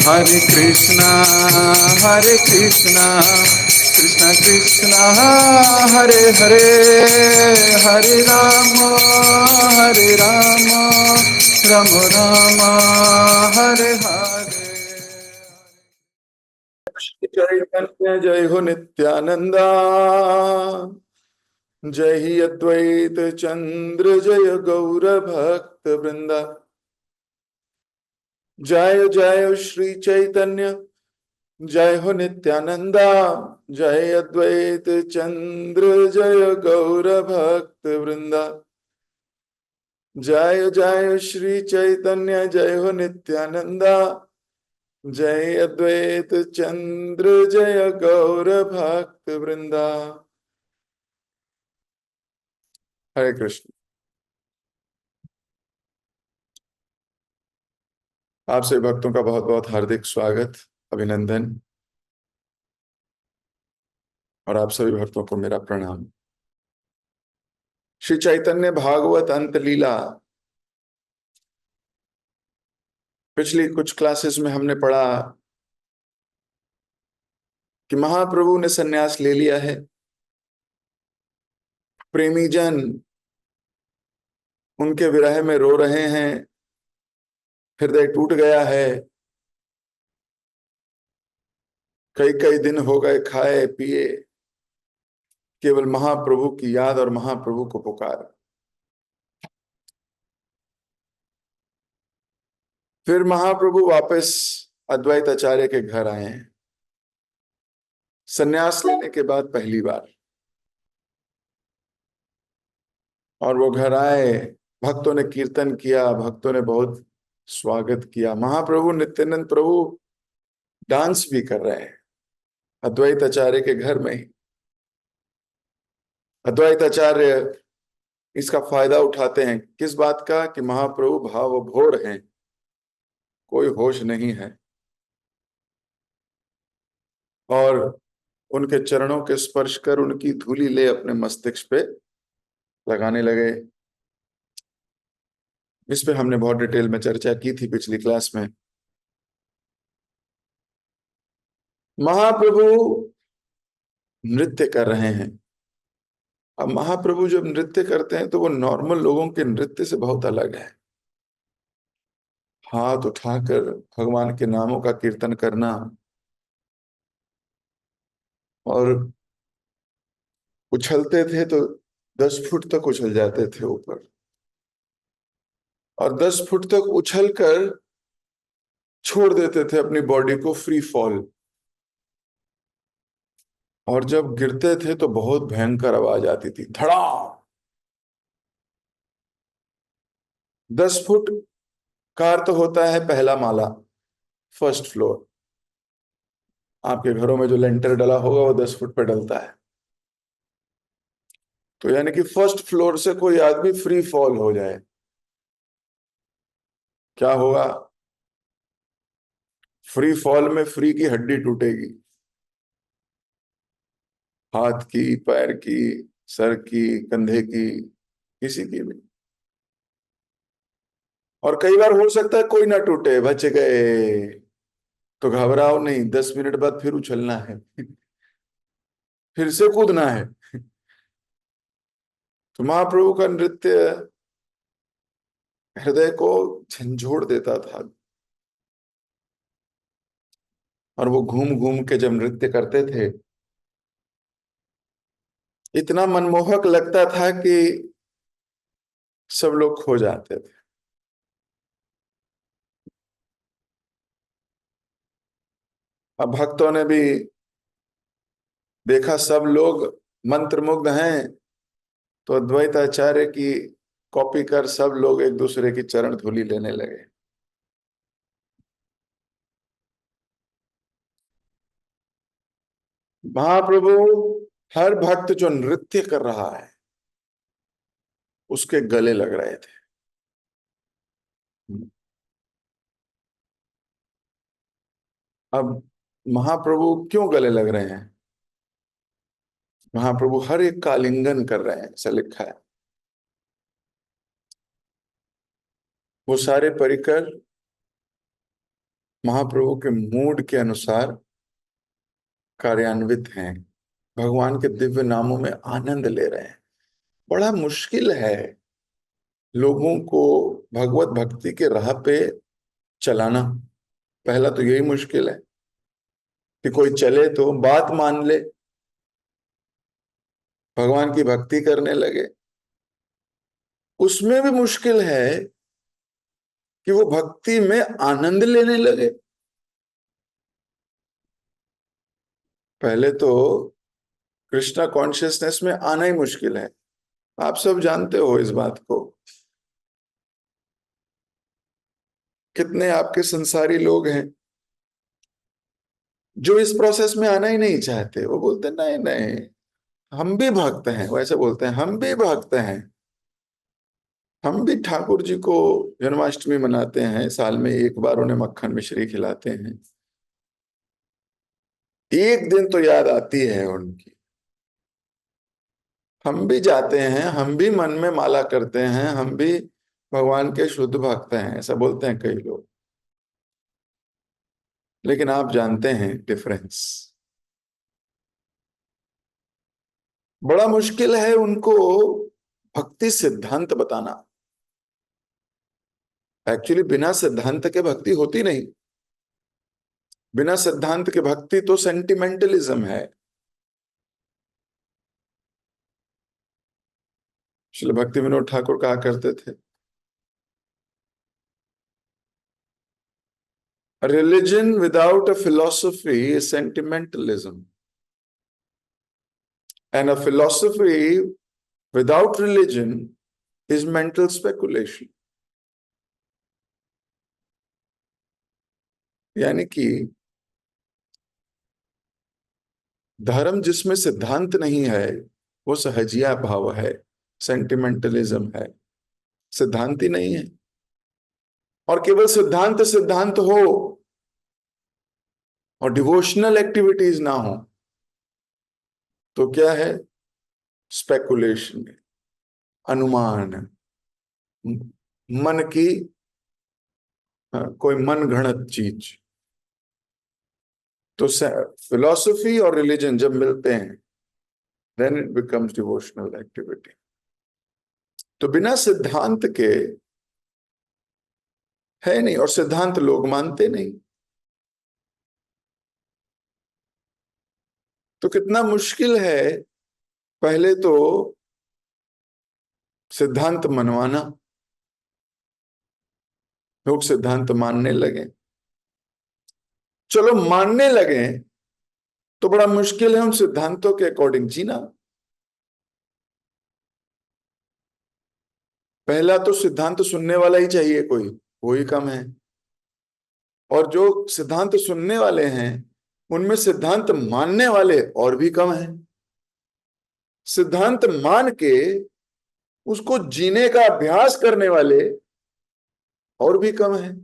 हरे कृष्णा कृष्ण कृष्णा हरे हरे, हरे राम राम राम हरे हरे। चैतन्य जय हो नित्यानंदा, जय ही अद्वैत चंद्र जय गौर भक्त वृंदा। जय जय श्री चैतन्य जय हो नित्यानंदा, जय अद्वैत चंद्र जय गौर भक्त वृंदा। जय जय श्री चैतन्य जय हो नित्यानंदा, जय अद्वैत चंद्र जय गौर भक्त वृंदा। हरे कृष्ण। आप सभी भक्तों का बहुत बहुत हार्दिक स्वागत, अभिनंदन, और आप सभी भक्तों को मेरा प्रणाम। श्री चैतन्य भागवत अंत लीला, पिछली कुछ क्लासेस में हमने पढ़ा कि महाप्रभु ने सन्यास ले लिया है। प्रेमी जन उनके विरह में रो रहे हैं, हृदय टूट गया है। कई कई दिन हो गए खाए पिए, केवल महाप्रभु की याद और महाप्रभु को पुकार। फिर महाप्रभु वापस अद्वैत आचार्य के घर आए हैं, सन्यास लेने के बाद पहली बार। और वो घर आए, भक्तों ने कीर्तन किया, भक्तों ने बहुत स्वागत किया। महाप्रभु नित्यानंद प्रभु डांस भी कर रहे हैं अद्वैत आचार्य के घर में ही। अद्वैत आचार्य इसका फायदा उठाते हैं, किस बात का? कि महाप्रभु भाव भोर हैं, कोई होश नहीं है, और उनके चरणों के स्पर्श कर उनकी धूली ले अपने मस्तिष्क पे लगाने लगे। इस पे हमने बहुत डिटेल में चर्चा की थी पिछली क्लास में। महाप्रभु नृत्य कर रहे हैं। अब महाप्रभु जब नृत्य करते हैं तो वो नॉर्मल लोगों के नृत्य से बहुत अलग है। हाथ उठाकर भगवान के नामों का कीर्तन करना, और उछलते थे तो 10 फुट तक उछल जाते थे ऊपर, और 10 फुट तक उछलकर छोड़ देते थे अपनी बॉडी को फ्री फॉल। और जब गिरते थे तो बहुत भयंकर आवाज आती थी, धड़ा। 10 फुट का अर्थ होता है पहला माला, फर्स्ट फ्लोर। आपके घरों में जो लेंटर डला होगा वो 10 फुट पे डलता है। तो यानी कि फर्स्ट फ्लोर से कोई आदमी फ्री फॉल हो जाए, क्या होगा? फ्री फॉल में फ्री की हड्डी टूटेगी, हाथ की, पैर की, सर की, कंधे की, किसी की भी। और कई बार हो सकता है कोई ना टूटे, बच गए, तो घबराओ नहीं, 10 मिनट बाद फिर उछलना है, फिर से कूदना है। तो महाप्रभु का नृत्य हृदय को झंझोड़ देता था, और वो घूम घूम के जब नृत्य करते थे इतना मनमोहक लगता था कि सब लोग खो जाते थे। अब भक्तों ने भी देखा सब लोग मंत्रमुग्ध हैं, तो अद्वैत आचार्य की कॉपी कर सब लोग एक दूसरे की चरण धूलि लेने लगे। महाप्रभु हर भक्त जो नृत्य कर रहा है उसके गले लग रहे थे। अब महाप्रभु क्यों गले लग रहे हैं? महाप्रभु हर एक का आलिंगन कर रहे हैं, ऐसा लिखा है। वो सारे परिकर महाप्रभु के मूड के अनुसार कार्यान्वित हैं, भगवान के दिव्य नामों में आनंद ले रहे हैं। बड़ा मुश्किल है लोगों को भगवत भक्ति के राह पे चलाना। पहला तो यही मुश्किल है कि कोई चले तो बात मान ले, भगवान की भक्ति करने लगे। उसमें भी मुश्किल है कि वो भक्ति में आनंद लेने लगे। पहले तो कृष्णा कॉन्शियसनेस में आना ही मुश्किल है। आप सब जानते हो इस बात को। कितने आपके संसारी लोग हैं जो इस प्रोसेस में आना ही नहीं चाहते। वो बोलते नहीं नहीं, हम भी भक्त हैं। वैसे बोलते हैं हम भी भक्त हैं, हम भी ठाकुर जी को जन्माष्टमी मनाते हैं, साल में एक बार उन्हें मक्खन मिश्री खिलाते हैं। एक दिन तो याद आती है उनकी। हम भी जाते हैं, हम भी मन में माला करते हैं, हम भी भगवान के शुद्ध भक्त हैं, ऐसा बोलते हैं कई लोग। लेकिन आप जानते हैं डिफरेंस। बड़ा मुश्किल है उनको भक्ति सिद्धांत बताना। एक्चुअली बिना सिद्धांत के भक्ति होती नहीं। बिना सिद्धांत के भक्ति तो सेंटिमेंटलिज्म है। श्रील भक्ति विनोद ठाकुर कहा करते थे, religion without a philosophy is sentimentalism, and a philosophy without religion is mental speculation. यानी कि धर्म जिसमें सिद्धांत नहीं है वो सहजिया भाव है, सेंटिमेंटलिज्म है, सिद्धांत ही नहीं है। और केवल सिद्धांत सिद्धांत हो और डिवोशनल एक्टिविटीज ना हो तो क्या है? स्पेकुलेशन, अनुमान, मन की कोई मन घड़त चीज। तो फिलॉसफी और रिलीजन जब मिलते हैं then it becomes devotional activity. तो बिना सिद्धांत के है नहीं, और सिद्धांत लोग मानते नहीं। तो कितना मुश्किल है पहले तो सिद्धांत मनवाना। लोग सिद्धांत मानने लगे, चलो मानने लगे तो बड़ा मुश्किल है उन सिद्धांतों के अकॉर्डिंग जीना। पहला तो सिद्धांत सुनने वाला ही चाहिए कोई, वो ही कम है। और जो सिद्धांत सुनने वाले हैं उनमें सिद्धांत मानने वाले और भी कम हैं। सिद्धांत मान के उसको जीने का अभ्यास करने वाले और भी कम हैं।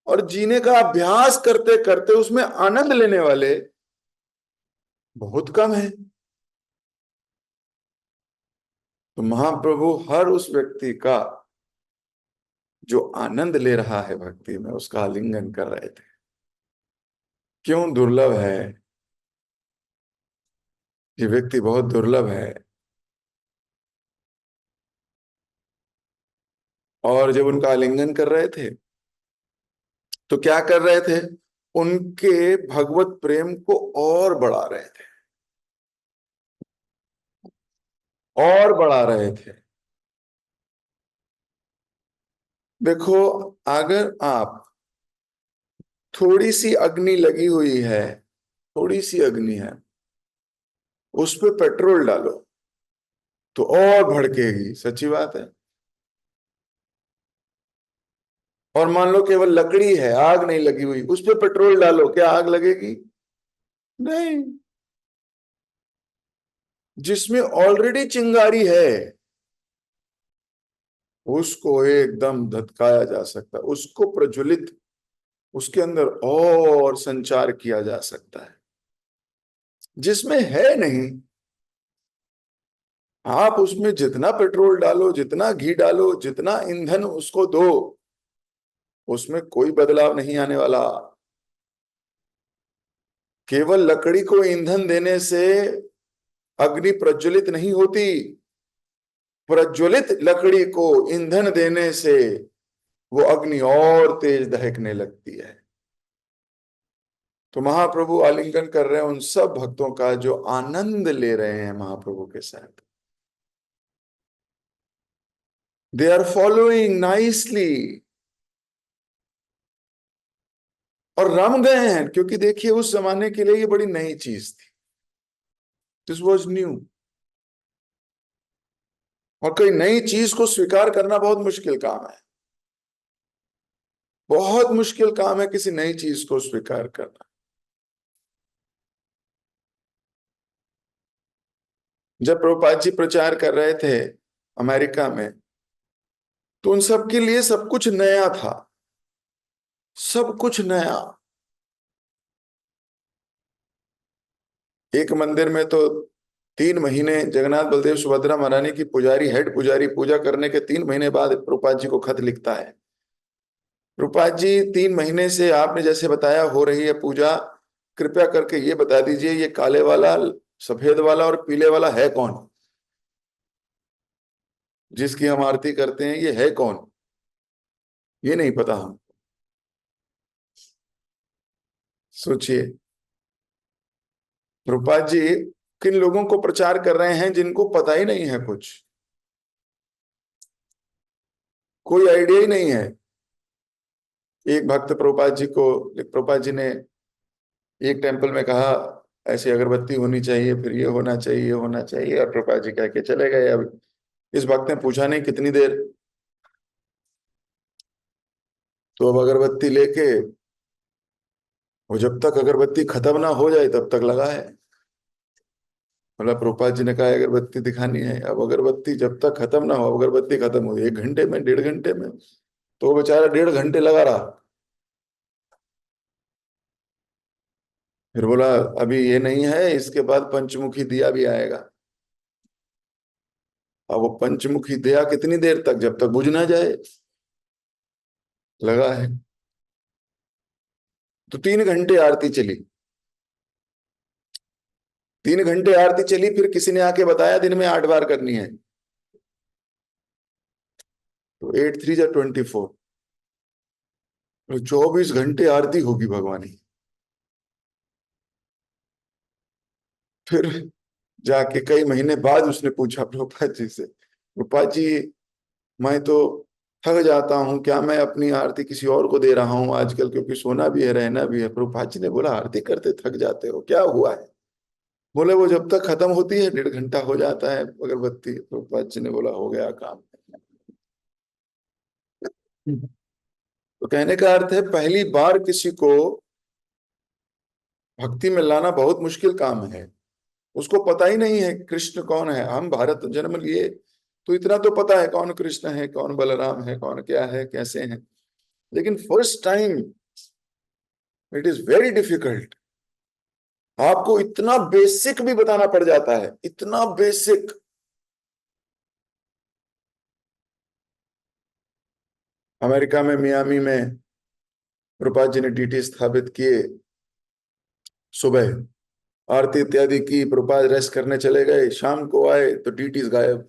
और जीने का अभ्यास करते करते उसमें आनंद लेने वाले बहुत कम हैं। तो महाप्रभु हर उस व्यक्ति का जो आनंद ले रहा है भक्ति में उसका आलिंगन कर रहे थे। क्यों दुर्लभ है ये व्यक्ति, बहुत दुर्लभ है। और जब उनका आलिंगन कर रहे थे तो क्या कर रहे थे? उनके भगवत प्रेम को और बढ़ा रहे थे, और बढ़ा रहे थे। देखो, अगर आप थोड़ी सी अग्नि लगी हुई है, थोड़ी सी अग्नि है, उस पे पेट्रोल डालो तो और भड़केगी, सच्ची बात है। और मान लो केवल लकड़ी है, आग नहीं लगी हुई, उस पे पेट्रोल डालो, क्या आग लगेगी? नहीं। जिसमें ऑलरेडी चिंगारी है उसको एकदम धधकाया जा सकता है, उसको प्रज्वलित, उसके अंदर और संचार किया जा सकता है। जिसमें है नहीं, आप उसमें जितना पेट्रोल डालो, जितना घी डालो, जितना ईंधन उसको दो, उसमें कोई बदलाव नहीं आने वाला। केवल लकड़ी को ईंधन देने से अग्नि प्रज्वलित नहीं होती, प्रज्वलित लकड़ी को ईंधन देने से वो अग्नि और तेज दहकने लगती है। तो महाप्रभु आलिंगन कर रहे हैं उन सब भक्तों का जो आनंद ले रहे हैं महाप्रभु के साथ। दे आर फॉलोइंग नाइसली, और रम गए हैं, क्योंकि देखिए उस जमाने के लिए ये बड़ी नई चीज थी। This was new. और कोई नई चीज को स्वीकार करना बहुत मुश्किल काम है, बहुत मुश्किल काम है किसी नई चीज को स्वीकार करना। जब प्रभुपाद जी प्रचार कर रहे थे अमेरिका में, तो उन सब के लिए सब कुछ नया था, सब कुछ नया। एक मंदिर में तो 3 महीने जगन्नाथ बलदेव सुभद्रा महारानी की पुजारी, हेड पुजारी पूजा करने के 3 महीने बाद प्रभुपाद जी को खत लिखता है, प्रभुपाद जी 3 महीने से आपने जैसे बताया हो रही है पूजा, कृपया करके ये बता दीजिए ये काले वाला, सफेद वाला और पीले वाला है कौन, जिसकी हम आरती करते हैं, ये है कौन, ये नहीं पता हम। सोचिए प्रभुपाद जी किन लोगों को प्रचार कर रहे हैं जिनको पता ही नहीं है, कुछ कोई आइडिया ही नहीं है। एक भक्त प्रभुपाद जी को, प्रभुपाद जी ने एक टेम्पल में कहा ऐसी अगरबत्ती होनी चाहिए, फिर ये होना चाहिए, ये होना चाहिए, और प्रभुपाद जी कह के चले गए। अब इस भक्त ने पूछा नहीं कितनी देर, तो अब अगरबत्ती लेके वो जब तक अगरबत्ती खत्म ना हो जाए तब तक लगा है। मतलब प्रभुपाद जी ने कहा अगरबत्ती दिखानी है, अब अगरबत्ती जब तक खत्म ना हो, अगरबत्ती खत्म हो 1 घंटे में, 1.5 घंटे में, तो वो बेचारा 1.5 घंटे लगा रहा। फिर बोला अभी ये नहीं है, इसके बाद पंचमुखी दिया भी आएगा। अब वो पंचमुखी दिया कितनी देर तक, जब तक बुझ ना जाए, लगा है। तो 3 घंटे आरती चली, 3 घंटे आरती चली, फिर किसी ने आके बताया दिन में 8 बार करनी है, तो 8 3 जा 24, तो 24 घंटे आरती होगी भगवान की। फिर जाके कई महीने बाद उसने पूछा प्रभुपाद जी से, प्रभुपाद जी मैं तो थक जाता हूँ, क्या मैं अपनी आरती किसी और को दे रहा हूँ आजकल, क्योंकि सोना भी है रहना भी है। प्रभुपाद जी ने बोला आरती करते थक जाते हो, क्या हुआ है? बोले वो जब तक खत्म होती है 1.5 घंटा हो जाता है अगरबत्ती। प्रभुपाद जी ने बोला हो गया काम। तो कहने का अर्थ है पहली बार किसी को भक्ति में लाना बहुत मुश्किल काम है। उसको पता ही नहीं है कृष्ण कौन है। हम भारत जन्म लिए तो इतना तो पता है कौन कृष्ण है, कौन बलराम है, कौन क्या है, कैसे हैं, लेकिन first time it is very difficult. आपको इतना बेसिक भी बताना पड़ जाता है, इतना बेसिक। अमेरिका में मियामी में प्रभुपाद जी ने डीटी स्थापित किए, सुबह आरती इत्यादि की, प्रभुपाद रेस्ट करने चले गए, शाम को आए तो डीटीज गायब।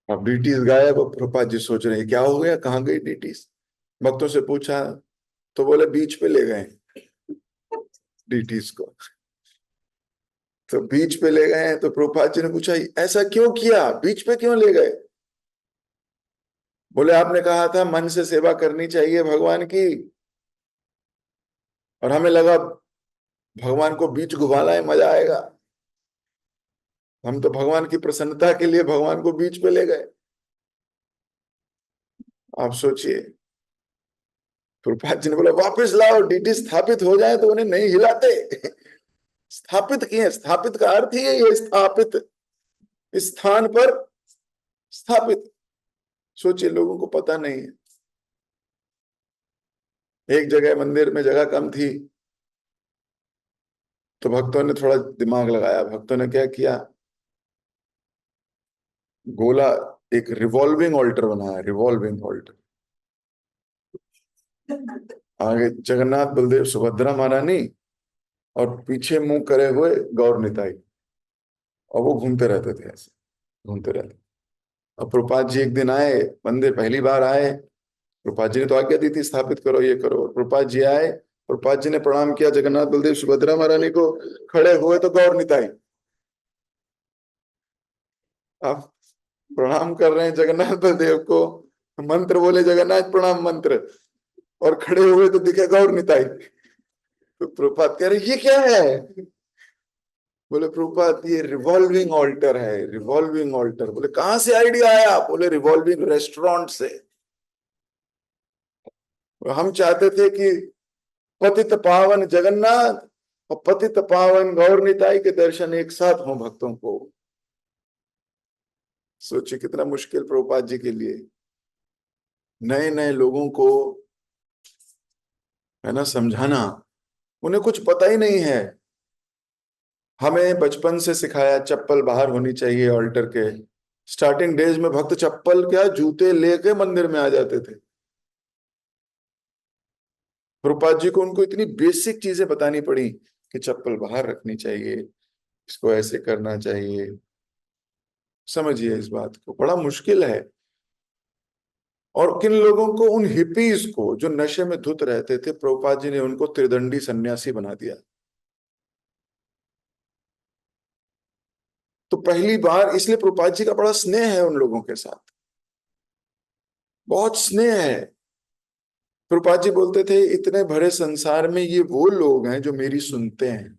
अब डीटीज गायब, अब प्रभुपाद जी सोच रहे हैं क्या हो गया, कहाँ गई डीटीज। भक्तों से पूछा तो बोले बीच पे ले गए डीटीज को। तो बीच पे ले गए, तो प्रभुपाद जी ने पूछा ऐसा क्यों किया, बीच पे क्यों ले गए? बोले आपने कहा था मन से सेवा करनी चाहिए भगवान की, और हमें लगा भगवान को बीच घुमा लाए मजा आएगा, हम तो भगवान की प्रसन्नता के लिए भगवान को बीच पे ले गए। आप सोचिए, प्रभुपाद जी ने बोला वापस लाओ, डीटी स्थापित हो जाए तो उन्हें नहीं हिलाते। स्थापित किए, स्थापित का अर्थ ही है ये, स्थापित, स्थान पर स्थापित। सोचिए लोगों को पता नहीं है। एक जगह मंदिर में जगह कम थी, तो भक्तों ने थोड़ा दिमाग लगाया। भक्तों ने क्या किया, गोला, एक रिवॉल्विंग ऑल्टर बनाया, रिवॉल्विंग ऑल्टर। आगे जगन्नाथ बलदेव सुभद्रा महारानी और पीछे मुंह करे हुए गौर निताई, और वो घूमते रहते थे ऐसे, घूमते रहते। अब प्रभुपाद जी एक दिन आए मंदिर, पहली बार आए। प्रभुपाद जी ने तो आज्ञा दी थी स्थापित करो ये करो। प्रभुपाद जी आए, प्रभुपाद जी ने प्रणाम किया जगन्नाथ बलदेव सुभद्रा महारानी को, खड़े हुए तो गौर निताई। अब प्रणाम कर रहे हैं जगन्नाथ बलदेव को, मंत्र बोले जगन्नाथ प्रणाम मंत्र, और खड़े हुए तो दिखे गौर निताई। तो प्रभुपाद कह रहे ये क्या है? बोले प्रभुपाद ये रिवॉल्विंग ऑल्टर है, रिवॉल्विंग ऑल्टर। बोले कहां से आइडिया आया? बोले रिवॉल्विंग रेस्टोरेंट से। हम चाहते थे कि पतित पावन जगन्नाथ और पतित पावन गौर निताई के दर्शन एक साथ हों भक्तों को। सोचिए कितना मुश्किल प्रभुपाद जी के लिए, नए नए लोगों को है ना समझाना, उन्हें कुछ पता ही नहीं है। हमें बचपन से सिखाया चप्पल बाहर होनी चाहिए ऑल्टर के। स्टार्टिंग डेज में भक्त चप्पल क्या जूते लेके मंदिर में आ जाते थे। प्रभुपाद जी को उनको इतनी बेसिक चीजें बतानी पड़ी कि चप्पल बाहर रखनी चाहिए, इसको ऐसे करना चाहिए। समझिए इस बात को, बड़ा मुश्किल है। और किन लोगों को, उन हिपीज को जो नशे में धुत रहते थे, प्रभुपाद जी ने उनको त्रिदंडी सन्यासी बना दिया। तो पहली बार इसलिए प्रभुपाद जी का बड़ा स्नेह है उन लोगों के साथ, बहुत स्नेह है। प्रभुपाद जी बोलते थे इतने भरे संसार में ये वो लोग हैं जो मेरी सुनते हैं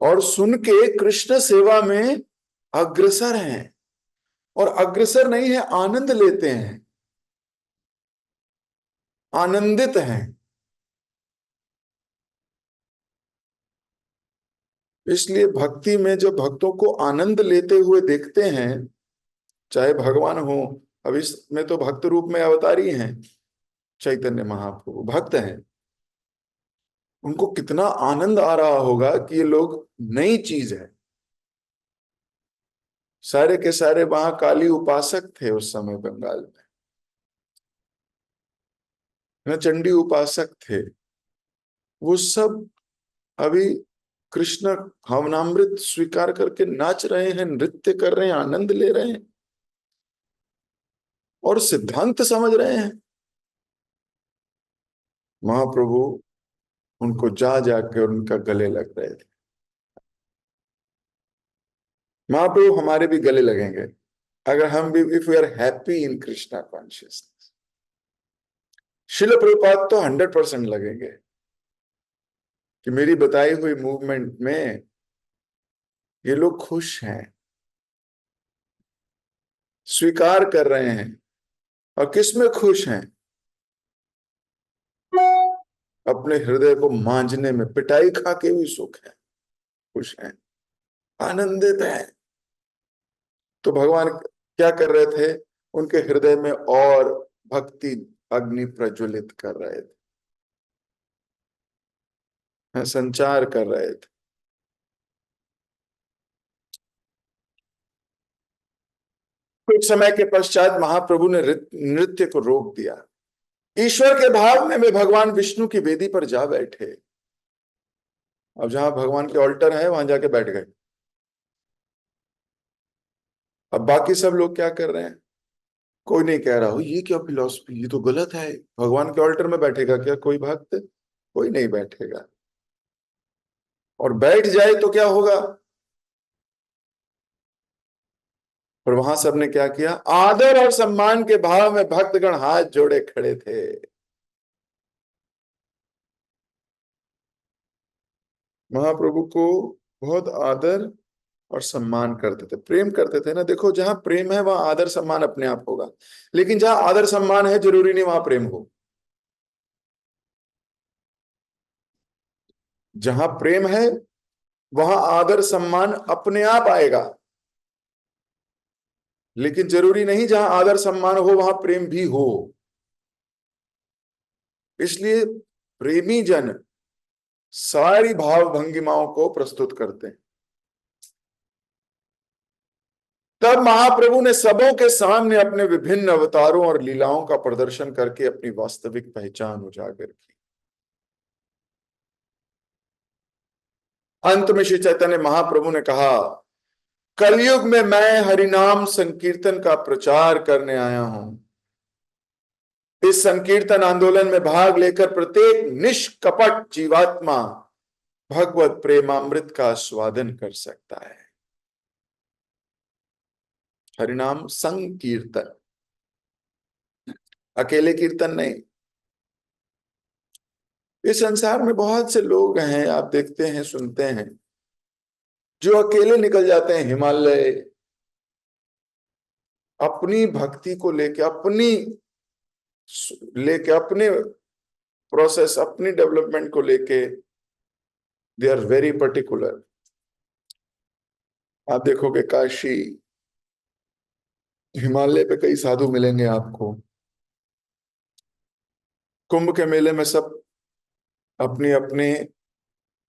और सुन के कृष्ण सेवा में अग्रसर हैं, और अग्रसर नहीं है, आनंद लेते हैं, आनंदित हैं। इसलिए भक्ति में जब भक्तों को आनंद लेते हुए देखते हैं, चाहे भगवान हो, अब इसमें तो भक्त रूप में अवतारी हैं, चैतन्य महाप्रभु भक्त हैं, उनको कितना आनंद आ रहा होगा कि ये लोग नई चीज है। सारे के सारे वहां काली उपासक थे उस समय बंगाल में, ना चंडी उपासक थे। वो सब अभी कृष्ण भावनामृत स्वीकार करके नाच रहे हैं, नृत्य कर रहे हैं, आनंद ले रहे हैं और सिद्धांत समझ रहे हैं। महाप्रभु उनको जा जाकर उनका गले लग रहे थे। महाप्रभु हमारे भी गले लगेंगे अगर हम भी, if we are happy in Krishna consciousness. Shrila Prabhupada तो 100% लगेंगे कि मेरी बताई हुई मूवमेंट में ये लोग खुश हैं, स्वीकार कर रहे हैं। और किस में खुश हैं? अपने हृदय को मांझने में, पिटाई खा के भी सुख है, खुश हैं, आनंदित हैं। तो भगवान क्या कर रहे थे? उनके हृदय में और भक्ति अग्नि प्रज्वलित कर रहे थे, संचार कर रहे थे। कुछ समय के पश्चात महाप्रभु ने नृत्य को रोक दिया। ईश्वर के भाव में वे भगवान विष्णु की वेदी पर जा बैठे। अब जहां भगवान के ऑल्टर है वहां जाके बैठ गए। अब बाकी सब लोग क्या कर रहे हैं? कोई नहीं कह रहा हो ये क्या फिलॉसफी, ये तो गलत है। भगवान के ऑल्टर में बैठेगा क्या कोई भक्त? कोई नहीं बैठेगा। और बैठ जाए तो क्या होगा? और वहां सबने क्या किया? आदर और सम्मान के भाव में भक्तगण हाथ जोड़े खड़े थे। महाप्रभु को बहुत आदर और सम्मान करते थे, प्रेम करते थे ना। देखो जहां प्रेम है वहां आदर सम्मान अपने आप होगा, लेकिन जहां आदर सम्मान है जरूरी नहीं वहां प्रेम हो। जहां प्रेम है वहां आदर सम्मान अपने आप आएगा, लेकिन जरूरी नहीं जहां आदर सम्मान हो वहां प्रेम भी हो। इसलिए प्रेमी जन सारी भाव भंगिमाओं को प्रस्तुत करते हैं। तब महाप्रभु ने सबों के सामने अपने विभिन्न अवतारों और लीलाओं का प्रदर्शन करके अपनी वास्तविक पहचान उजागर की। अंत में श्री चैतन्य महाप्रभु ने कहा, कलयुग में मैं हरिनाम संकीर्तन का प्रचार करने आया हूं। इस संकीर्तन आंदोलन में भाग लेकर प्रत्येक निष्कपट जीवात्मा भगवत प्रेमामृत का स्वादन कर सकता है। हरिनाम संकीर्तन, अकेले कीर्तन नहीं। इस संसार में बहुत से लोग हैं, आप देखते हैं, सुनते हैं, जो अकेले निकल जाते हैं हिमालय, अपनी भक्ति को लेके अपने प्रोसेस, अपनी डेवलपमेंट को लेके दे आर वेरी पर्टिकुलर। आप देखोगे काशी, हिमालय पे कई साधु मिलेंगे आपको। कुंभ के मेले में सब अपनी अपनी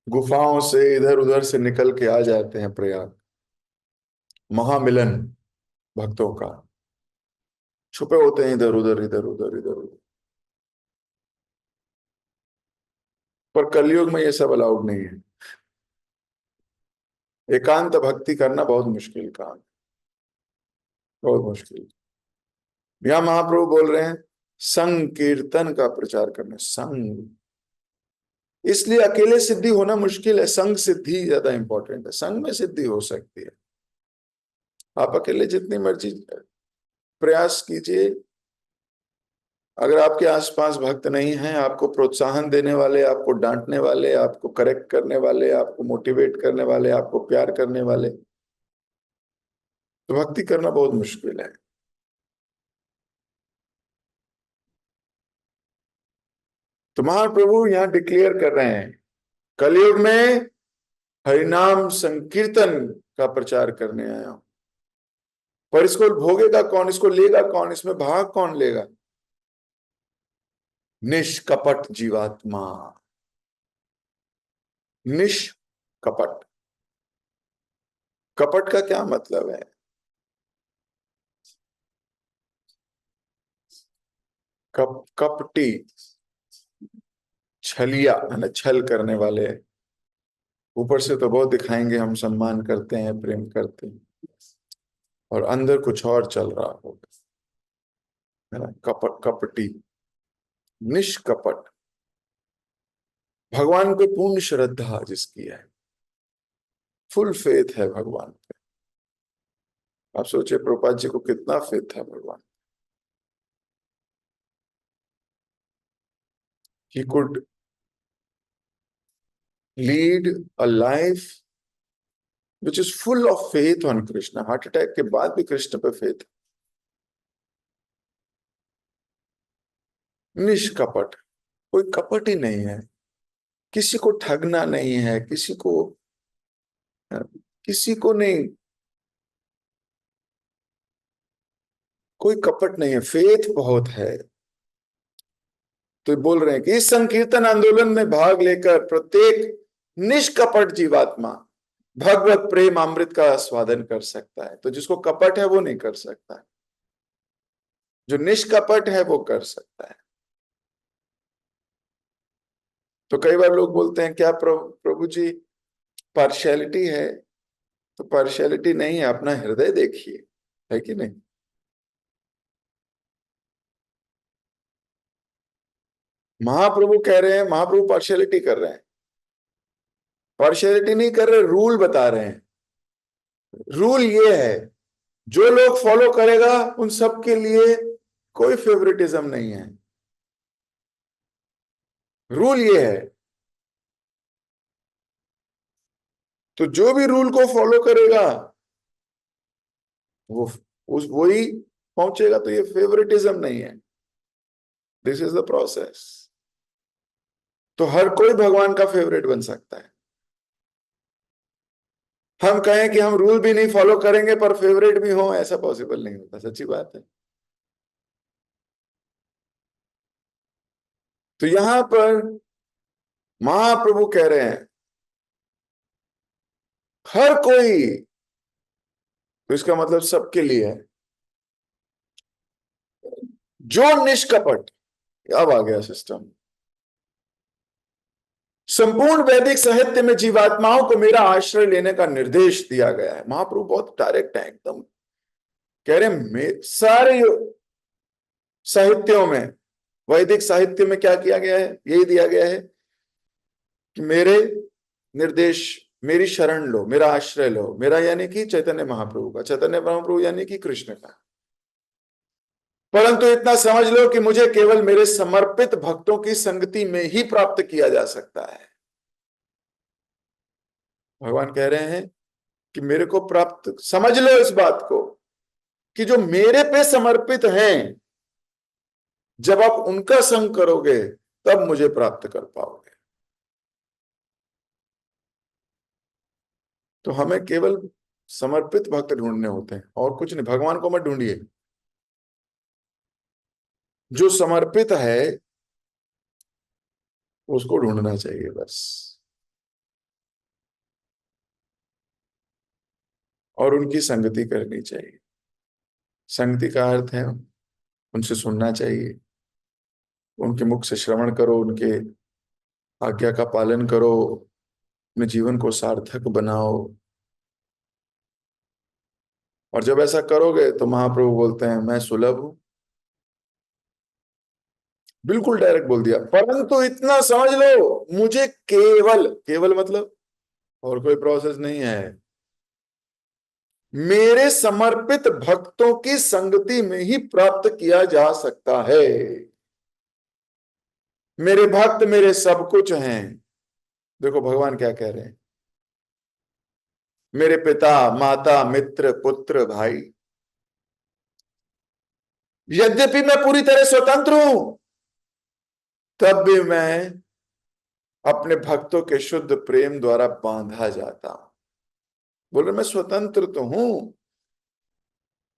गुफाओं से इधर उधर से निकल के आ जाते हैं प्रयाग। महामिलन भक्तों का, छुपे होते हैं इधर उधर इधर उधर इधर उधर। पर कलयुग में ये सब अलाउड नहीं है। एकांत भक्ति करना बहुत मुश्किल काम, बहुत मुश्किल। यहां महाप्रभु बोल रहे हैं संकीर्तन का प्रचार करना। संग, इसलिए अकेले सिद्धि होना मुश्किल है, संग सिद्धि ज्यादा इंपॉर्टेंट है। संग में सिद्धि हो सकती है। आप अकेले जितनी मर्जी प्रयास कीजिए, अगर आपके आसपास भक्त नहीं हैं, आपको प्रोत्साहन देने वाले, आपको डांटने वाले, आपको करेक्ट करने वाले, आपको मोटिवेट करने वाले, आपको प्यार करने वाले, तो भक्ति करना बहुत मुश्किल है। तो महाप्रभु यहां डिक्लेयर कर रहे हैं, कलयुग में हरिनाम संकीर्तन का प्रचार करने आया हूं। पर इसको भोगेगा कौन, इसको लेगा कौन, इसमें भाग कौन लेगा? निष्कपट जीवात्मा। निष्कपट, कपट का क्या मतलब है? कपटी, छलिया है ना, छल करने वाले। ऊपर से तो बहुत दिखाएंगे हम सम्मान करते हैं, प्रेम करते हैं, और अंदर कुछ और चल रहा होगा, है ना। कपटी, निष्कपट, भगवान पे पूर्ण श्रद्धा जिसकी है, फुल फेथ है भगवान पे। आप सोचिए प्रभुपाद जी को कितना फेथ था भगवान। He could lead a life which is full of faith on Krishna. Heart attack के बाद भी कृष्ण पे फेथ। निष्कपट, कोई कपट ही नहीं है, किसी को ठगना नहीं है, किसी को नहीं, कोई कपट नहीं है, फेथ बहुत है। तो बोल रहे हैं कि इस संकीर्तन आंदोलन में भाग लेकर प्रत्येक निष्कपट जीवात्मा भगवत प्रेम अमृत का स्वादन कर सकता है। तो जिसको कपट है वो नहीं कर सकता है, जो निष्कपट है वो कर सकता है। तो कई बार लोग बोलते हैं क्या प्रभु जी पार्शियलिटी है? तो पार्शियलिटी नहीं है, अपना हृदय देखिए, है कि नहीं। महाप्रभु कह रहे हैं, महाप्रभु पार्शियलिटी कर रहे हैं? पार्शियलिटी नहीं कर रहे, रूल बता रहे हैं। रूल ये है, जो लोग फॉलो करेगा उन सब के लिए कोई फेवरेटिज्म नहीं है। रूल ये है, तो जो भी रूल को फॉलो करेगा वो उस वही पहुंचेगा। तो ये फेवरेटिज्म नहीं है, दिस इज द प्रोसेस। तो हर कोई भगवान का फेवरेट बन सकता है। हम कहें कि हम रूल भी नहीं फॉलो करेंगे पर फेवरेट भी हो, ऐसा पॉसिबल नहीं होता, सच्ची बात है। तो यहां पर महाप्रभु कह रहे हैं हर कोई तो इसका मतलब सबके लिए है। जो निष्कपट, अब आ गया सिस्टम। संपूर्ण वैदिक साहित्य में जीवात्माओं को मेरा आश्रय लेने का निर्देश दिया गया है। महाप्रभु बहुत डायरेक्ट है एकदम। कह रहे सारे साहित्यों में, वैदिक साहित्य में क्या किया गया है, यही दिया गया है कि मेरे निर्देश, मेरी शरण लो, मेरा आश्रय लो। मेरा यानी कि चैतन्य महाप्रभु का, चैतन्य महाप्रभु यानी कि कृष्ण का। परंतु इतना समझ लो कि मुझे केवल मेरे समर्पित भक्तों की संगति में ही प्राप्त किया जा सकता है। भगवान कह रहे हैं कि मेरे को प्राप्त, समझ लो इस बात को कि जो मेरे पे समर्पित हैं, जब आप उनका संग करोगे तब मुझे प्राप्त कर पाओगे। तो हमें केवल समर्पित भक्त ढूंढने होते हैं और कुछ नहीं। भगवान को मत ढूंढिए, जो समर्पित है उसको ढूंढना चाहिए बस। और उनकी संगति करनी चाहिए। संगति का अर्थ है उनसे सुनना चाहिए, उनके मुख से श्रवण करो, उनके आज्ञा का पालन करो, अपने जीवन को सार्थक बनाओ। और जब ऐसा करोगे तो महाप्रभु बोलते हैं मैं सुलभ हूं। बिल्कुल डायरेक्ट बोल दिया। परंतु इतना समझ लो, मुझे केवल, केवल मतलब और कोई प्रोसेस नहीं है, मेरे समर्पित भक्तों की संगति में ही प्राप्त किया जा सकता है। मेरे भक्त मेरे सब कुछ हैं। देखो भगवान क्या कह रहे हैं, मेरे पिता माता मित्र पुत्र भाई। यद्यपि मैं पूरी तरह स्वतंत्र हूं, तब भी मैं अपने भक्तों के शुद्ध प्रेम द्वारा बांधा जाता हूं। बोल रहे मैं स्वतंत्र तो हूं,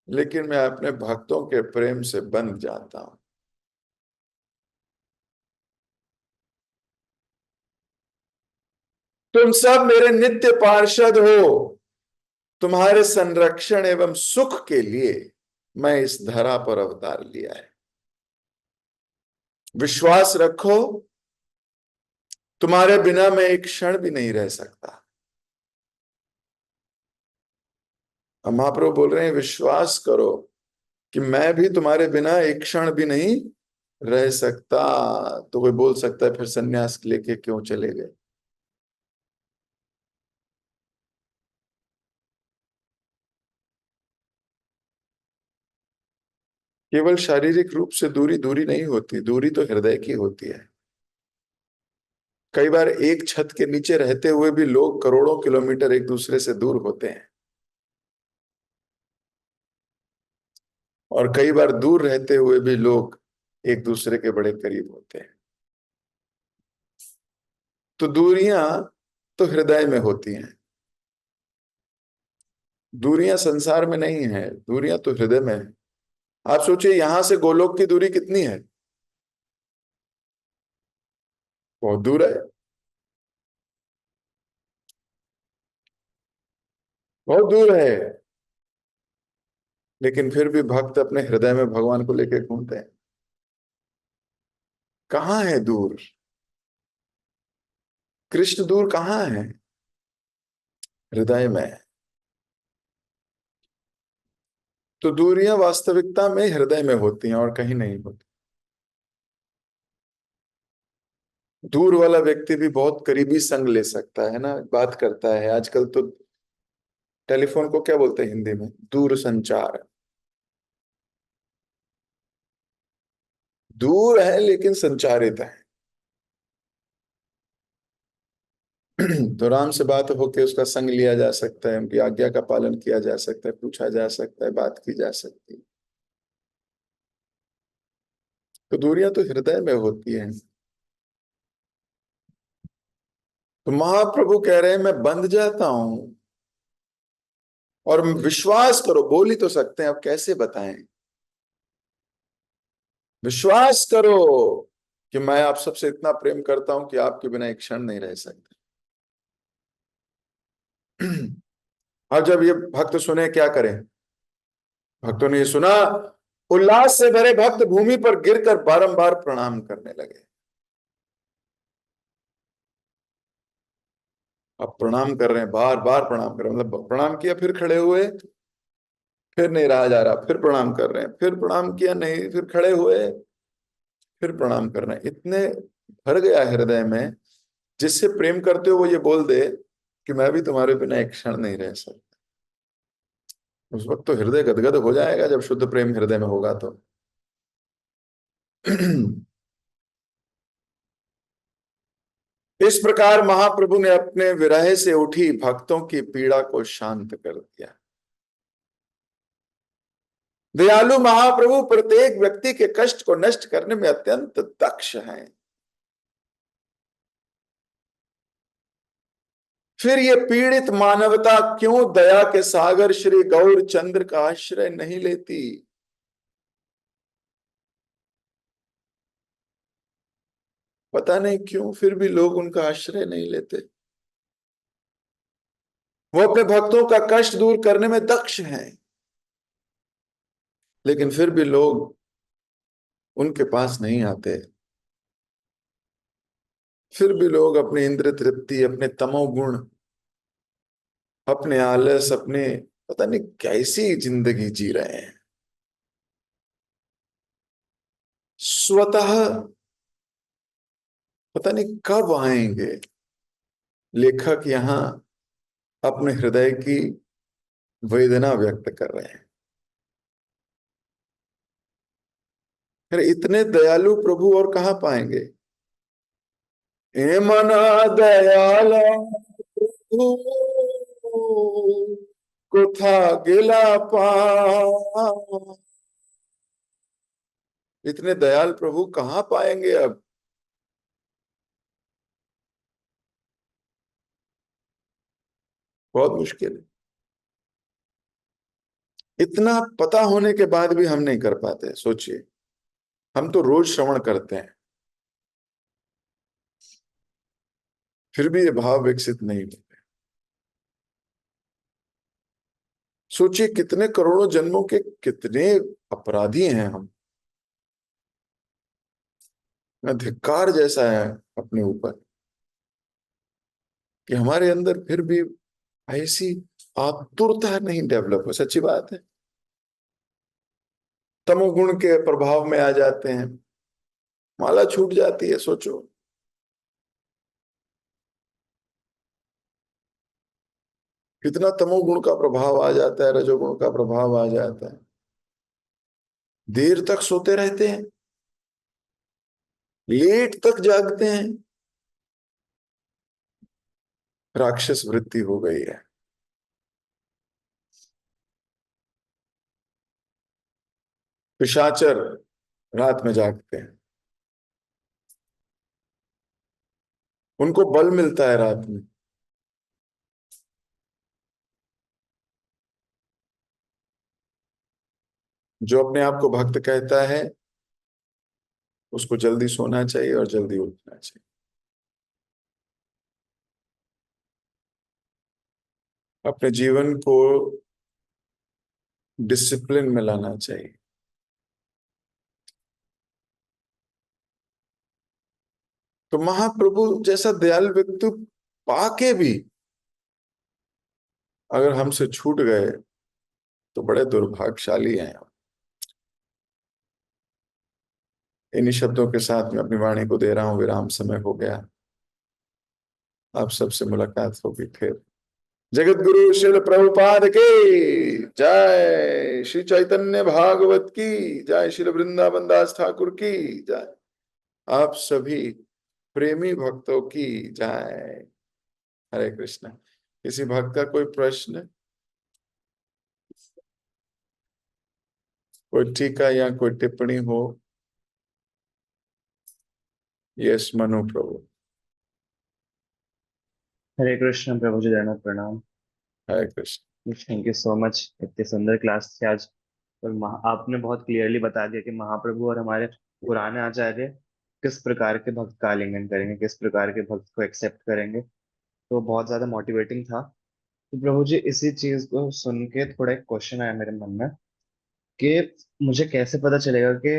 लेकिन मैं अपने भक्तों के प्रेम से बंध जाता हूं। तुम सब मेरे नित्य पार्षद हो। तुम्हारे संरक्षण एवं सुख के लिए मैं इस धरा पर अवतार लिया है। विश्वास रखो, तुम्हारे बिना मैं एक क्षण भी नहीं रह सकता। अब महाप्रभु बोल रहे हैं विश्वास करो कि मैं भी तुम्हारे बिना एक क्षण भी नहीं रह सकता। तो कोई बोल सकता है फिर सन्यास लेके क्यों चले गए। केवल शारीरिक रूप से दूरी दूरी नहीं होती, दूरी तो हृदय की होती है। कई बार एक छत के नीचे रहते हुए भी लोग करोड़ों किलोमीटर एक दूसरे से दूर होते हैं, और कई बार दूर रहते हुए भी लोग एक दूसरे के बड़े करीब होते हैं। तो दूरियां तो हृदय में होती हैं, दूरियां संसार में नहीं है, दूरियां तो हृदय में है। आप सोचिए यहां से गोलोक की दूरी कितनी है, बहुत दूर है, बहुत दूर है। लेकिन फिर भी भक्त अपने हृदय में भगवान को लेकर घूमते हैं। कहाँ है दूर, कृष्ण दूर कहाँ है, हृदय में है। तो दूरियां वास्तविकता में हृदय में होती हैं और कहीं नहीं होती। दूर वाला व्यक्ति भी बहुत करीबी संग ले सकता है ना, बात करता है। आजकल तो टेलीफोन को क्या बोलते हैं हिंदी में, दूर संचार। दूर है लेकिन संचारित है। तो राम से बात होके उसका संग लिया जा सकता है, उनकी आज्ञा का पालन किया जा सकता है, पूछा जा सकता है, बात की जा सकती है। तो दूरियां तो हृदय में होती हैं। तो महाप्रभु कह रहे हैं मैं बंध जाता हूं। और विश्वास करो, बोल ही तो सकते हैं, अब कैसे बताएं। विश्वास करो कि मैं आप सबसे इतना प्रेम करता हूं कि आपके बिना एक क्षण नहीं रह सकता। अब जब ये भक्त सुने क्या करें? भक्तों ने ये सुना, उल्लास से भरे भक्त भूमि पर गिरकर बारंबार प्रणाम करने लगे। अब प्रणाम कर रहे हैं, बार बार प्रणाम कर रहे हैं, मतलब प्रणाम किया फिर खड़े हुए, फिर नहीं रहा जा रहा, फिर प्रणाम कर रहे हैं, फिर प्रणाम किया नहीं, फिर खड़े हुए, फिर प्रणाम कर रहे हैं। इतने भर गया हृदय में, जिससे प्रेम करते हो वो ये बोल दे कि मैं भी तुम्हारे बिना एक क्षण नहीं रह सकता, उस वक्त तो हृदय गदगद हो जाएगा, जब शुद्ध प्रेम हृदय में होगा तो। इस प्रकार महाप्रभु ने अपने विरह से उठी भक्तों की पीड़ा को शांत कर दिया। दयालु महाप्रभु प्रत्येक व्यक्ति के कष्ट को नष्ट करने में अत्यंत दक्ष हैं। फिर ये पीड़ित मानवता क्यों दया के सागर श्री गौर चंद्र का आश्रय नहीं लेती? पता नहीं क्यों फिर भी लोग उनका आश्रय नहीं लेते। वो अपने भक्तों का कष्ट दूर करने में दक्ष हैं, लेकिन फिर भी लोग उनके पास नहीं आते। फिर भी लोग अपनी इंद्र तृप्ति, अपने तमोगुण, अपने आलस, अपने पता नहीं कैसी जिंदगी जी रहे हैं। स्वतः पता नहीं कब आएंगे। लेखक यहां अपने हृदय की वेदना व्यक्त कर रहे हैं। फिर इतने दयालु प्रभु और कहां पाएंगे? ए मना दयाला प्रभु कोथा गिला पा। इतने दयाल प्रभु कहां पाएंगे अब? बहुत मुश्किल है। इतना पता होने के बाद भी हम नहीं कर पाते, सोचिए। हम तो रोज श्रवण करते हैं, फिर भी ये भाव विकसित नहीं होते। सोचिए कितने करोड़ों जन्मों के कितने अपराधी हैं हम। धिक्कार जैसा है अपने ऊपर कि हमारे अंदर फिर भी ऐसी आतुरता नहीं डेवलप हो। सच्ची बात है, तमोगुण के प्रभाव में आ जाते हैं, माला छूट जाती है। सोचो, कितना तमोगुण का प्रभाव आ जाता है, रजोगुण का प्रभाव आ जाता है। देर तक सोते रहते हैं, लेट तक जागते हैं। राक्षस वृत्ति हो गई है। पिशाचर रात में जागते हैं, उनको बल मिलता है रात में। जो अपने आप को भक्त कहता है, उसको जल्दी सोना चाहिए और जल्दी उठना चाहिए। अपने जीवन को डिसिप्लिन में लाना चाहिए। तो महाप्रभु जैसा दयाल व्यक्ति पाके भी अगर हमसे छूट गए तो बड़े दुर्भाग्यशाली हैं। इन्हीं शब्दों के साथ मैं अपनी वाणी को दे रहा हूं विराम। समय हो गया, आप सबसे मुलाकात होगी फिर। जगत गुरु श्रील प्रभुपाद की जय। श्री चैतन्य भागवत की जय। श्री वृंदावन दास ठाकुर की जय। आप सभी प्रेमी भक्तों की जय। हरे कृष्ण। किसी भक्त का कोई प्रश्न, कोई टीका या कोई टिप्पणी हो? यस मनु प्रभु। हरे कृष्ण प्रभु जी, दंडवत प्रणाम। Hare Krishna. Thank you so much, इतनी सुंदर क्लास थी आज। और आपने बहुत क्लियरली बता दिया कि महाप्रभु और हमारे पुराने आचार्य किस प्रकार के भक्त का आलिंगन करेंगे, किस प्रकार के भक्त को एक्सेप्ट करेंगे। तो बहुत ज्यादा मोटिवेटिंग था। तो प्रभु जी, इसी चीज को सुन के थोड़ा एक क्वेश्चन आया मेरे मन में कि मुझे कैसे पता चलेगा कि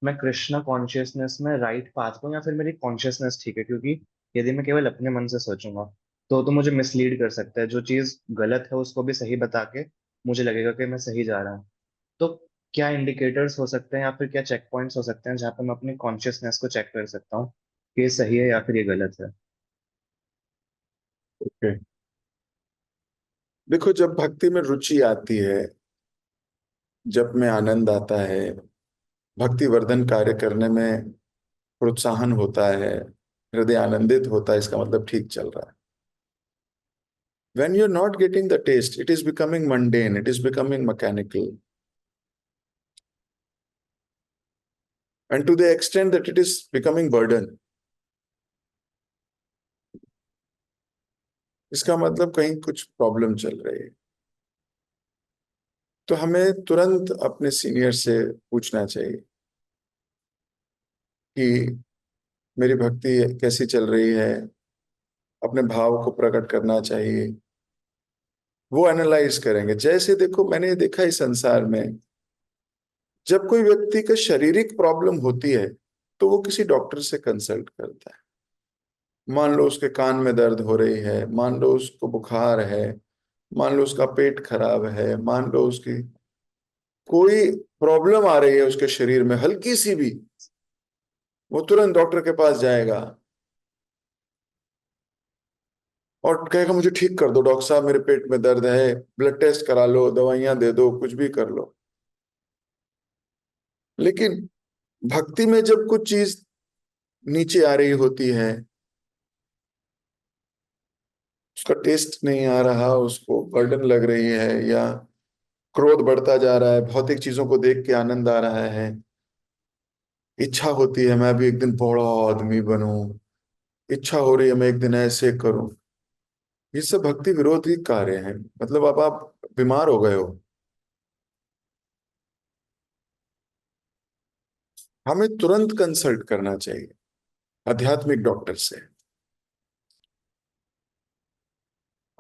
मैं कृष्णा कॉन्शियसनेस में राइट पाथ पर हूँ या फिर मेरी कॉन्शियसनेस ठीक है। क्योंकि यदि मैं केवल अपने मन से सोचूंगा तो मुझे मिसलीड कर सकता है। जो चीज गलत है उसको भी सही बता के मुझे लगेगा कि मैं सही जा रहा हूँ। तो क्या इंडिकेटर्स हो सकते हैं या फिर क्या चेक पॉइंट्स हो सकते हैं जहाँ पे मैं अपनी कॉन्शियसनेस को चेक कर सकता हूँ कि ये सही है या फिर ये गलत है? ओके, देखो, जब भक्ति में रुचि आती है, जब में आनंद आता है, भक्ति वर्धन कार्य करने में प्रोत्साहन होता है, हृदय आनंदित होता है, इसका मतलब ठीक चल रहा है। When you're not getting the taste, it is becoming mundane, it is becoming mechanical, and to the extent that it is becoming burden, इसका मतलब कहीं कुछ प्रॉब्लम चल रही है। तो हमें तुरंत अपने सीनियर से पूछना चाहिए कि मेरी भक्ति कैसी चल रही है, अपने भाव को प्रकट करना चाहिए। वो एनालाइज करेंगे। जैसे देखो, मैंने देखा इस संसार में, जब कोई व्यक्ति का शारीरिक प्रॉब्लम होती है तो वो किसी डॉक्टर से कंसल्ट करता है। मान लो उसके कान में दर्द हो रही है, मान लो उसको बुखार है, मान लो उसका पेट खराब है, मान लो उसकी कोई प्रॉब्लम आ रही है उसके शरीर में हल्की सी भी, वो तुरंत डॉक्टर के पास जाएगा और कहेगा मुझे ठीक कर दो डॉक्टर साहब, मेरे पेट में दर्द है, ब्लड टेस्ट करा लो, दवाइयां दे दो, कुछ भी कर लो। लेकिन भक्ति में जब कुछ चीज नीचे आ रही होती है, उसका टेस्ट नहीं आ रहा, उसको बर्डन लग रही है, या क्रोध बढ़ता जा रहा है, भौतिक चीजों को देख के आनंद आ रहा है, इच्छा होती है मैं भी एक दिन बड़ा आदमी बनूं, इच्छा हो रही है मैं एक दिन ऐसे करूं, ये सब भक्ति विरोधी कार्य हैं। मतलब अब आप बीमार हो गए हो, हमें तुरंत कंसल्ट करना चाहिए आध्यात्मिक डॉक्टर से।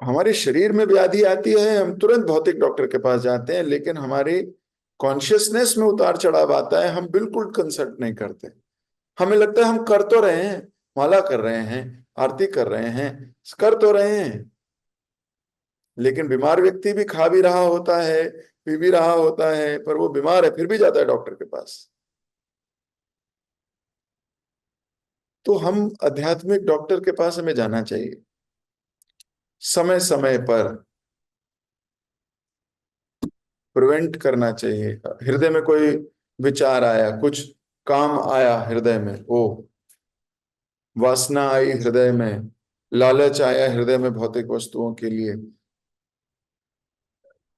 हमारे शरीर में व्याधि आती है, हम तुरंत भौतिक डॉक्टर के पास जाते हैं, लेकिन हमारी कॉन्शियसनेस में उतार चढ़ाव आता है, हम बिल्कुल कंसल्ट नहीं करते। हमें लगता है हम कर तो रहे हैं, माला कर रहे हैं, आरती कर रहे हैं, कर तो रहे हैं, लेकिन बीमार व्यक्ति भी खा भी रहा होता है, पी भी रहा होता है, पर वो बीमार है फिर भी जाता है डॉक्टर के पास। तो हम आध्यात्मिक डॉक्टर के पास हमें जाना चाहिए समय समय पर, प्रिवेंट करना चाहिए। हृदय में कोई विचार आया, कुछ काम आया हृदय में, वो वासना आई हृदय में, लालच आया हृदय में भौतिक वस्तुओं के लिए,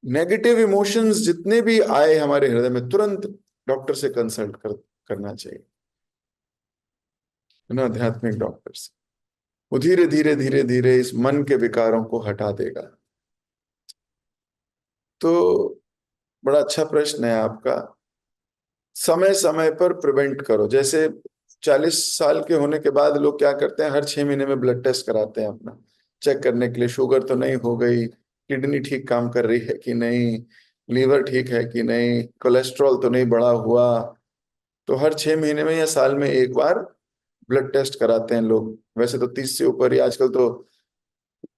नेगेटिव इमोशंस जितने भी आए हमारे हृदय में, तुरंत डॉक्टर से कंसल्ट करना चाहिए, है ना, आध्यात्मिक डॉक्टर से। वो धीरे धीरे धीरे धीरे इस मन के विकारों को हटा देगा। तो बड़ा अच्छा प्रश्न है आपका। समय समय पर प्रिवेंट करो। जैसे 40 साल के होने के बाद लोग क्या करते हैं, हर 6 महीने में ब्लड टेस्ट कराते हैं अपना, चेक करने के लिए शुगर तो नहीं हो गई, किडनी ठीक काम कर रही है कि नहीं, लीवर ठीक है कि नहीं, कोलेस्ट्रॉल तो नहीं बढ़ा हुआ। तो हर 6 महीने में या साल में एक बार ब्लड टेस्ट कराते हैं लोग। वैसे तो 30 से ऊपर ही आजकल तो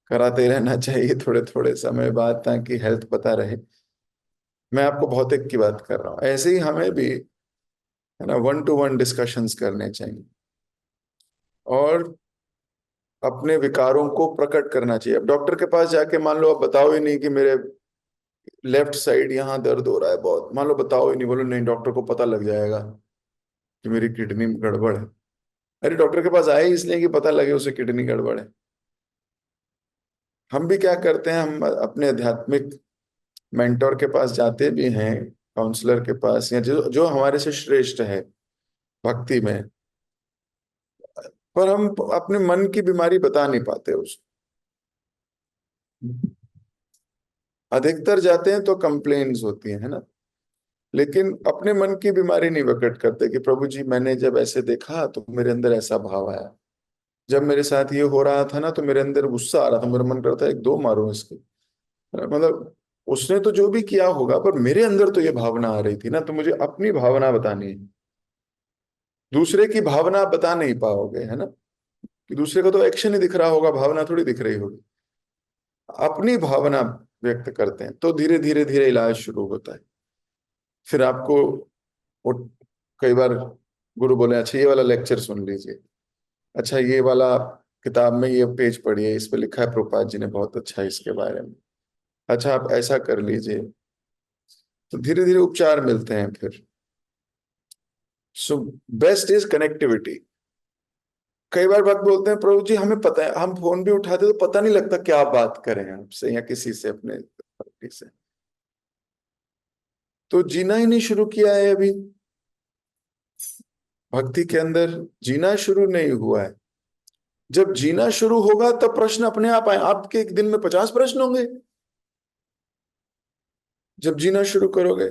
कराते ही रहना चाहिए थोड़े थोड़े समय बाद, ताकि हेल्थ पता रहे। मैं आपको भौतिक की बात कर रहा हूँ, ऐसे ही हमें भी, है ना, 1-to-1 डिस्कशंस करने चाहिए और अपने विकारों को प्रकट करना चाहिए। अब डॉक्टर के पास जाके मान लो आप बताओ ही नहीं कि मेरे लेफ्ट साइड यहाँ दर्द हो रहा है बहुत, मान लो बताओ ही नहीं, बोलो नहीं डॉक्टर को पता लग जाएगा कि मेरी किडनी में गड़बड़ है। अरे डॉक्टर के पास आए इसलिए कि पता लगे उसे किडनी गड़बड़ है। हम भी क्या करते हैं, हम अपने आध्यात्मिक मेंटोर के पास जाते भी हैं, काउंसलर के पास, या जो जो हमारे से श्रेष्ठ है भक्ति में, पर हम अपने मन की बीमारी बता नहीं पाते उसको। अधिकतर जाते हैं तो कंप्लेन्स होती है ना, लेकिन अपने मन की बीमारी नहीं प्रकट करते कि प्रभु जी मैंने जब ऐसे देखा तो मेरे अंदर ऐसा भाव आया, जब मेरे साथ ये हो रहा था ना तो मेरे अंदर गुस्सा आ रहा था, मेरा मन करता है एक दो मारूं इसको, मतलब उसने तो जो भी किया होगा, पर मेरे अंदर तो ये भावना आ रही थी ना, तो मुझे अपनी भावना बतानी है। दूसरे की भावना आप बता नहीं पाओगे, है ना, कि दूसरे को तो एक्शन ही दिख रहा होगा, भावना थोड़ी दिख रही होगी। अपनी भावना व्यक्त करते हैं तो धीरे धीरे धीरे इलाज शुरू होता है। फिर आपको वो, कई बार गुरु बोले अच्छा ये वाला लेक्चर सुन लीजिए, अच्छा ये वाला किताब में ये पेज पढ़िए, इस पे लिखा है प्रभुपाद जी ने बहुत अच्छा है इसके बारे में, अच्छा आप ऐसा कर लीजिए। तो धीरे धीरे उपचार मिलते हैं फिर। So best is connectivity. कई बार भक्त बोलते हैं प्रभु जी हमें पता है, हम फोन भी उठाते तो पता नहीं लगता क्या बात करें आपसे या किसी से अपने भक्ति से। तो जीना ही नहीं शुरू किया है अभी, भक्ति के अंदर जीना शुरू नहीं हुआ है। जब जीना शुरू होगा तब प्रश्न अपने आप आए। आपके एक दिन में 50 प्रश्न होंगे जब जीना शुरू करोगे।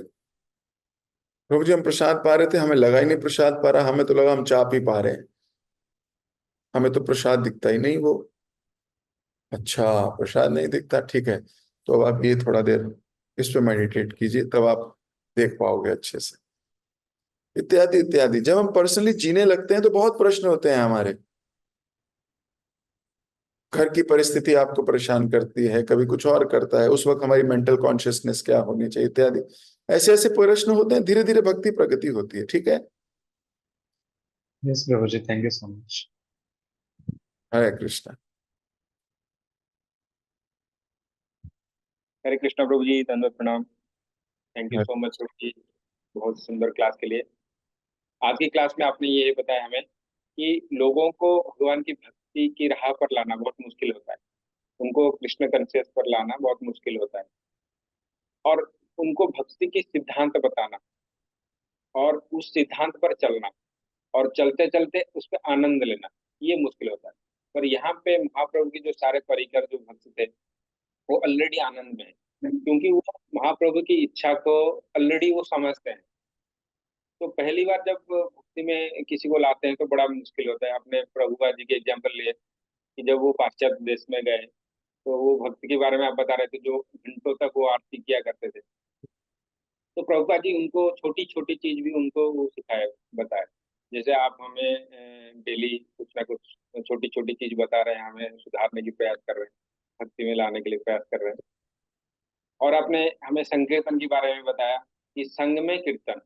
प्रभु जी हम प्रसाद पा रहे थे, हमें लगा ही नहीं प्रसाद पा रहा, हमें तो लगा हम चा पी पा रहे हैं, हमें तो प्रसाद दिखता ही नहीं वो। अच्छा प्रसाद नहीं दिखता, ठीक है, तो अब आप ये थोड़ा देर इस पे मेडिटेट कीजिए, तब आप देख पाओगे अच्छे से, इत्यादि इत्यादि। जब हम पर्सनली जीने लगते हैं तो बहुत प्रश्न होते हैं हमारे। घर की परिस्थिति आपको परेशान करती है, कभी कुछ और करता है, उस वक्त हमारी मेंटल कॉन्शियसनेस क्या होनी चाहिए इत्यादि। ऐसे ऐसे प्रश्न होते हैं, धीरे धीरे भक्ति प्रगति होती है, ठीक है। यस प्रभु जी, थैंक यू सो मच। हरे कृष्णा। हरे कृष्णा प्रभु जी, दंडवत प्रणाम। Thank you Hare so much प्रभु जी, बहुत सुंदर क्लास के लिए। आज की क्लास में आपने ये बताया हमें कि लोगों को भगवान की भक्ति की राह पर लाना बहुत मुश्किल होता है, उनको कृष्ण कॉन्शियस पर लाना बहुत मुश्किल होता है, और उनको भक्ति की सिद्धांत बताना और उस सिद्धांत पर चलना और चलते चलते उस पर आनंद लेना, ये मुश्किल होता है। पर यहाँ पे महाप्रभु के जो सारे परिकर जो भक्त थे वो ऑलरेडी आनंद में है, क्योंकि वो महाप्रभु की इच्छा को ऑलरेडी वो समझते हैं। तो पहली बार जब भक्ति में किसी को लाते हैं तो बड़ा मुश्किल होता है। आपने प्रभुपाद जी के एग्जाम्पल लिए कि जब वो पाश्चात्य देश में गए तो वो भक्ति के बारे में आप बता रहे थे, जो घंटों तक वो आरती किया करते थे। तो प्रभुपाद जी उनको छोटी छोटी चीज भी उनको वो सिखाए, बताए। जैसे आप हमें डेली कुछ ना कुछ छोटी छोटी चीज बता रहे हैं, हमें सुधारने की प्रयास कर रहे हैं, भक्ति में लाने के लिए प्रयास कर रहे हैं। और आपने हमें संकीर्तन के बारे में बताया कि संग में कीर्तन,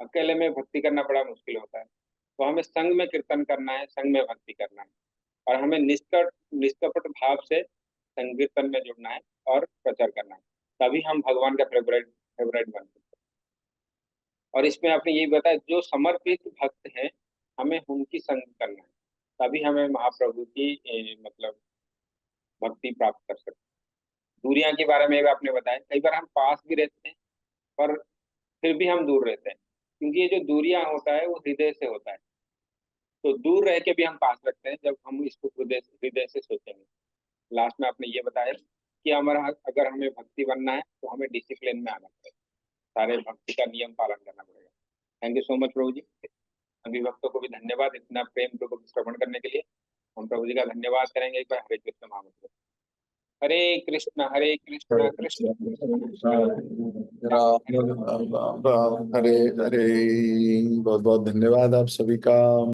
अकेले में भक्ति करना बड़ा मुश्किल होता है, तो हमें संग में कीर्तन करना है, संग में भक्ति करना है, और हमें निष्कपट भाव से संकीर्तन में जुड़ना है और प्रचार करना है, तभी हम भगवान का फेवरेट फेवरेट बन सकते हैं। और इसमें आपने ये बताया जो समर्पित भक्त हैं हमें उनकी संग करना है, तभी हमें महाप्रभु की मतलब भक्ति प्राप्त कर सकते हैं। दूरियां के बारे में भी आपने बताया, कई बार हम पास भी रहते हैं पर फिर भी हम दूर रहते हैं, क्योंकि ये जो दूरियां होता है वो हृदय से होता है। तो दूर रह के भी हम पास रखते हैं जब हम इसको हृदय हृदय से सोचेंगे। लास्ट में आपने ये बताया कि हमारा अगर हमें भक्ति बनना है तो हमें डिसिप्लिन में आना पड़ेगा, सारे भक्ति का नियम पालन करना पड़ेगा। थैंक यू सो मच प्रभु जी। सभी भक्तों को भी धन्यवाद इतना प्रेम पूर्वक श्रवण करने के लिए। हम प्रभु जी का धन्यवाद करेंगे एक बार। हरे कृष्ण महामंत्र। हरे कृष्ण कृष्ण राम राम राम, हरे हरे। बहुत बहुत धन्यवाद आप सभी का।